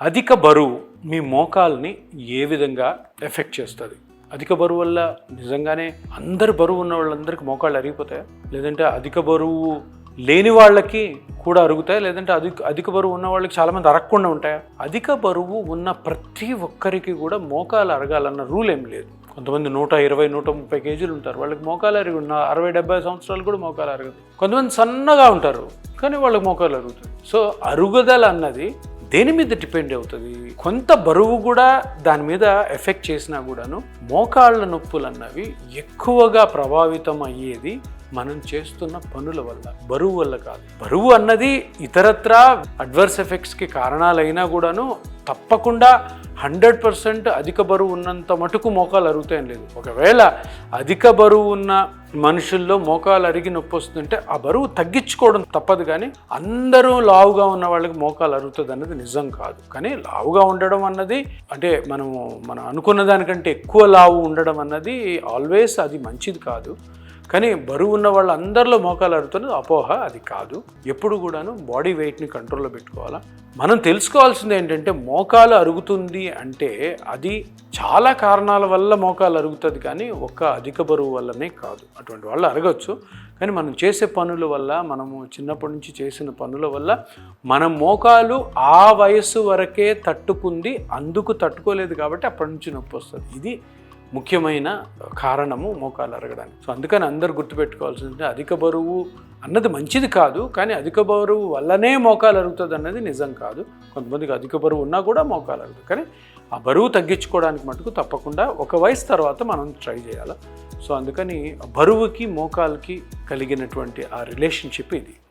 అధిక బరువు మీ మోకాల్ని ఏ విధంగా ఎఫెక్ట్ చేస్తుంది? అధిక బరువు వల్ల నిజంగానే అందరు బరువు ఉన్న వాళ్ళందరికీ మోకాళ్ళు అరిగిపోతాయా? లేదంటే అధిక బరువు లేని వాళ్ళకి కూడా అరుగుతాయి, లేదంటే అధిక బరువు ఉన్న వాళ్ళకి చాలామంది అరగకుండా ఉంటాయా? అధిక బరువు ఉన్న ప్రతి ఒక్కరికి కూడా మోకాలు అరగాలన్న రూల్ ఏం లేదు. కొంతమంది 120, 130 కేజీలు ఉంటారు, వాళ్ళకి మోకాలు అరిగి ఉన్న 60-70 సంవత్సరాలు కూడా మోకాలు అరగదు. కొంతమంది సన్నగా ఉంటారు కానీ వాళ్ళకి మోకాలు అరుగుతుంది. సో అరుగుదల అన్నది దేని మీద డిపెండ్ అవుతుంది? కొంత బరువు కూడా దాని మీద ఎఫెక్ట్ చేసినా కూడాను మోకాళ్ళ నొప్పులు అన్నవి ఎక్కువగా ప్రభావితం అయ్యేది మనం చేస్తున్న పనుల వల్ల, బరువు వల్ల కాదు. బరువు అన్నది ఇతరత్రా అడ్వర్స్ ఎఫెక్ట్స్కి కారణాలైనా కూడాను తప్పకుండా 100% అధిక బరువు ఉన్నంత మటుకు మోకాలు అరుగుతాయని లేదు. ఒకవేళ అధిక బరువు ఉన్న మనుషుల్లో మోకాలు అరిగి నొప్పి వస్తుందంటే ఆ బరువు తగ్గించుకోవడం తప్పదు, కానీ అందరూ లావుగా ఉన్న వాళ్ళకి మోకాలు అరుగుతుంది అన్నది నిజం కాదు. కానీ లావుగా ఉండడం అన్నది అంటే మనం అనుకున్న దానికంటే ఎక్కువ లావు ఉండడం అన్నది ఆల్వేస్ అది మంచిది కాదు. కానీ బరువు ఉన్న వాళ్ళందరిలో మోకాలు అరుగుతున్నది అపోహ, అది కాదు. ఎప్పుడు కూడాను బాడీ వెయిట్ని కంట్రోల్లో పెట్టుకోవాలా. మనం తెలుసుకోవాల్సింది ఏంటంటే మోకాలు అరుగుతుంది అంటే అది చాలా కారణాల వల్ల మోకాలు అరుగుతుంది, కానీ ఒక్క అధిక బరువు వల్లనే కాదు. అటువంటి వాళ్ళు అరగచ్చు, కానీ మనం చేసే పనుల వల్ల, మనము చిన్నప్పటి నుంచి చేసిన పనుల వల్ల మన మోకాలు ఆ వయస్సు వరకే తట్టుకుంది, అందుకు తట్టుకోలేదు కాబట్టి అప్పటి నుంచి నొప్పి వస్తుంది. ఇది ముఖ్యమైన కారణము మోకాలు అరగడానికి. సో అందుకని అందరు గుర్తుపెట్టుకోవాల్సింది అధిక బరువు అన్నది మంచిది కాదు, కానీ అధిక బరువు వల్లనే మోకాలు అరుగుతుంది అన్నది నిజం కాదు. కొంతమందికి అధిక బరువు ఉన్నా కూడా మోకాలు అరుగుతుంది, కానీ ఆ బరువు తగ్గించుకోవడానికి మటుకు తప్పకుండా ఒక వయసు తర్వాత మనం ట్రై చేయాలి. సో అందుకని బరువుకి మోకాలుకి కలిగినటువంటి ఆ రిలేషన్షిప్ ఇది.